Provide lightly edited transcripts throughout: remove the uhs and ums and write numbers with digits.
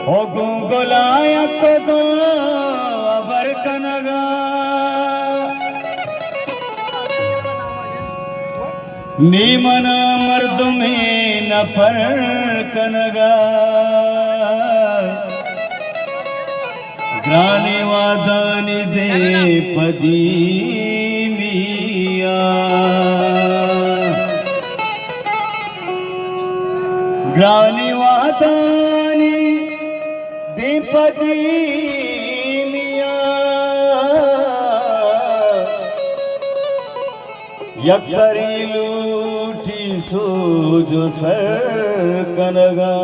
गोलाया को दो अबर कनगा नीमना मर्द में न पर कनगा ग्रानी वादानी दे पदी मिया ग्रानी वादानी दे पदी मिया यक्सरी लूटी सो जो सर कनगा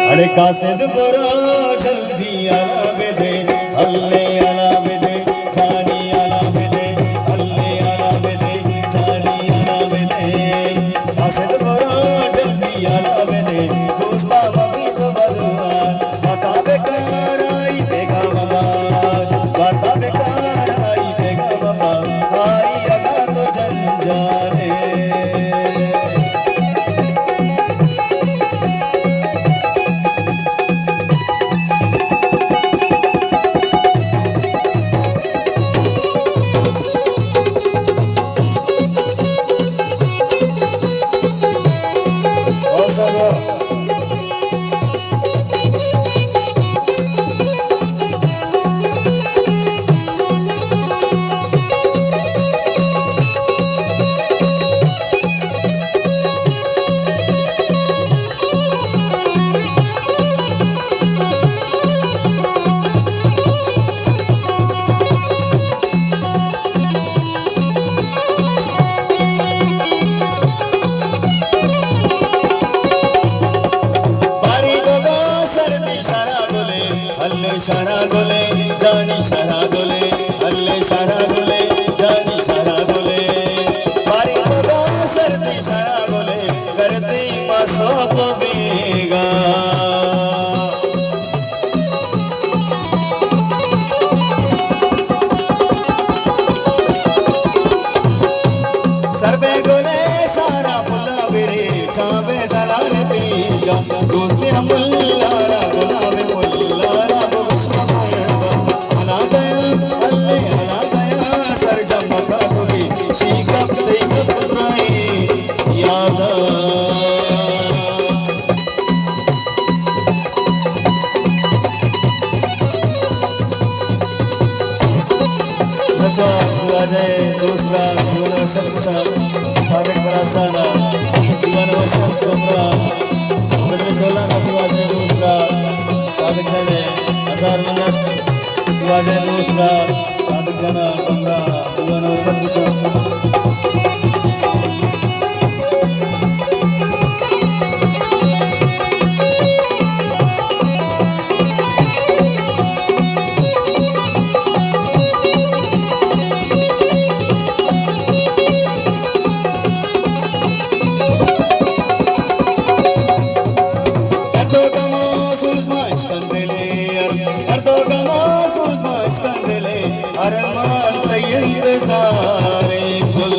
अरे कासिद गोरा जल्दी आला बेदे अल्ले आला बेदे जानी आला बेदे अल्ले आला बेदे जानी आला बेदे कासिद गोरा जल्दी आला बेदे दोस्ता मबी तो बदुआ बाता बेकार आई देगा ममा बाता बेकार आई देगा ममा आई अगा तो जन जाने सारा गोले जानी सारा गोले अल्ले सारा गोले जानी सारा गोले बारी गोगा सर्दी सारा गोले करती मासो पवेगा सरबे गोले सारा फुला बेरे चावे दलाल पीगा दोस्ती मुल्लारा गुलाबे मुल्लारा दूसरा स्वागत बरासाना दिवानवशम सोमरा बदले चोला नवाजे दूसरा स्वागत है हजार मिनट दिवाजे दूसरा स्वागत जना कमरा दिवानवशम अरमान इंतज़ारे गुल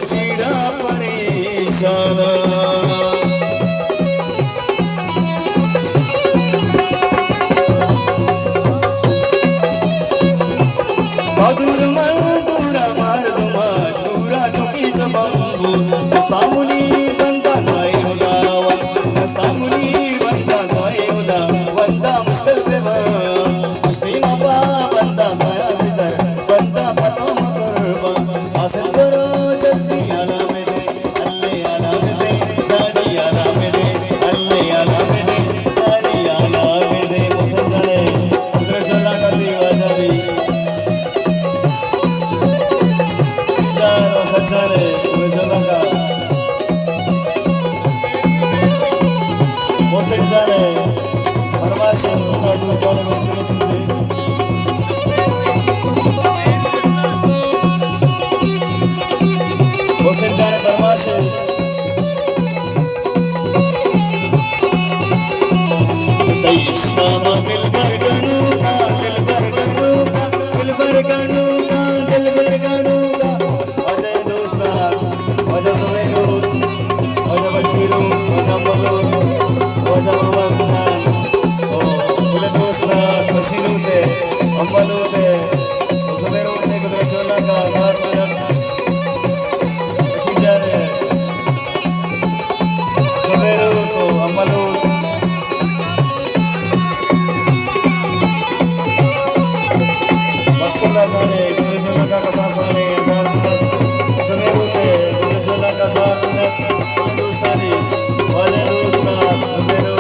चीड़ा परेशान मधुर मधुरा मर्दमा चूरा चुकी चबंगू सामुनी बंदा गाए उदावा सामुनी बंदा गाए उदा बंदा मुश्किल से मुश्किल बा बंदा गाया भीतर बंदा पतो मगरबा हासिल करो जल्दी आला में दे अल्ले आला में दे जाड़ी आला में दे अल्ले आला में दे जाड़ी आला में दे मुसलसले उधर चला का दीवाजा भी Sachane, Ujolanga, Mosenzane, Parmashe, Saju, Kone, Muslimu, Mosenzane, Parmashe, Taishama, Dilbarganuka, Dilbarganuka, Dilbarganuka, Dilbarganuka. Wajah Sumeru, wajah Bashiru, wajah Balu, wajah Mawakunan. Boleh dosra Bashiru te, Ambalu te, Sumeru te kudra chola ka saat manak. Bashijane, Sumeru to Ambalu. Maksudnya kane kudra chola ka kasasane saat manak. Sumeru te kudra chola ka saat manak. Hindustani, wajah dosra Sumeru.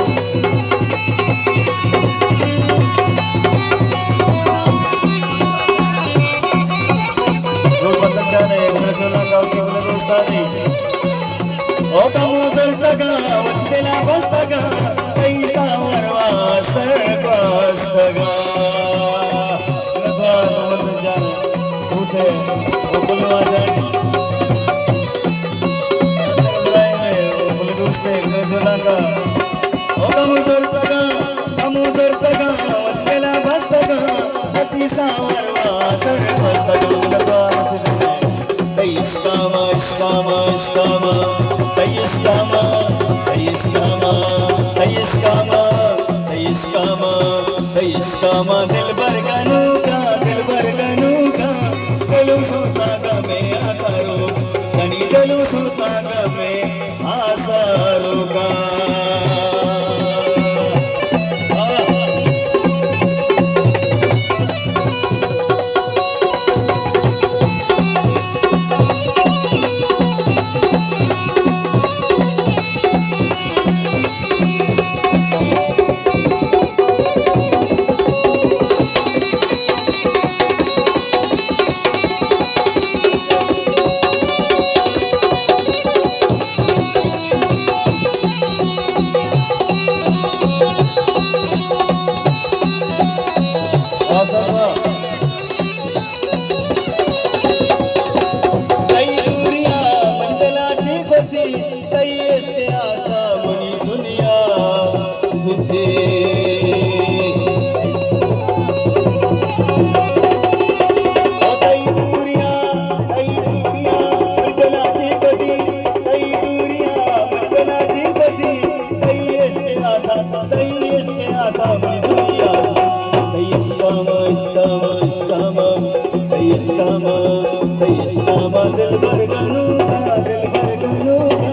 Chane, kudra chola ka kudra dostani. O kamu zartaga, wajtela bastaga, kaisa warwa sarpastaga. Nadwa kudra chane, ute, o kulwa chane. Kudra doste kudra chola ka. O kamu zartaga, wajtela bastaga, kaisa warwa sarpastaga. Nadwa nasijane. Ishkama, ishkama, ishkama, ishkama, ishkama, ishkama, ishkama, ishkama, dilbarganuka, dilbarganuka, dalu susaga me asaru, jani dalu susaga me asaruka. Dilbarganuka, dilbarganuka,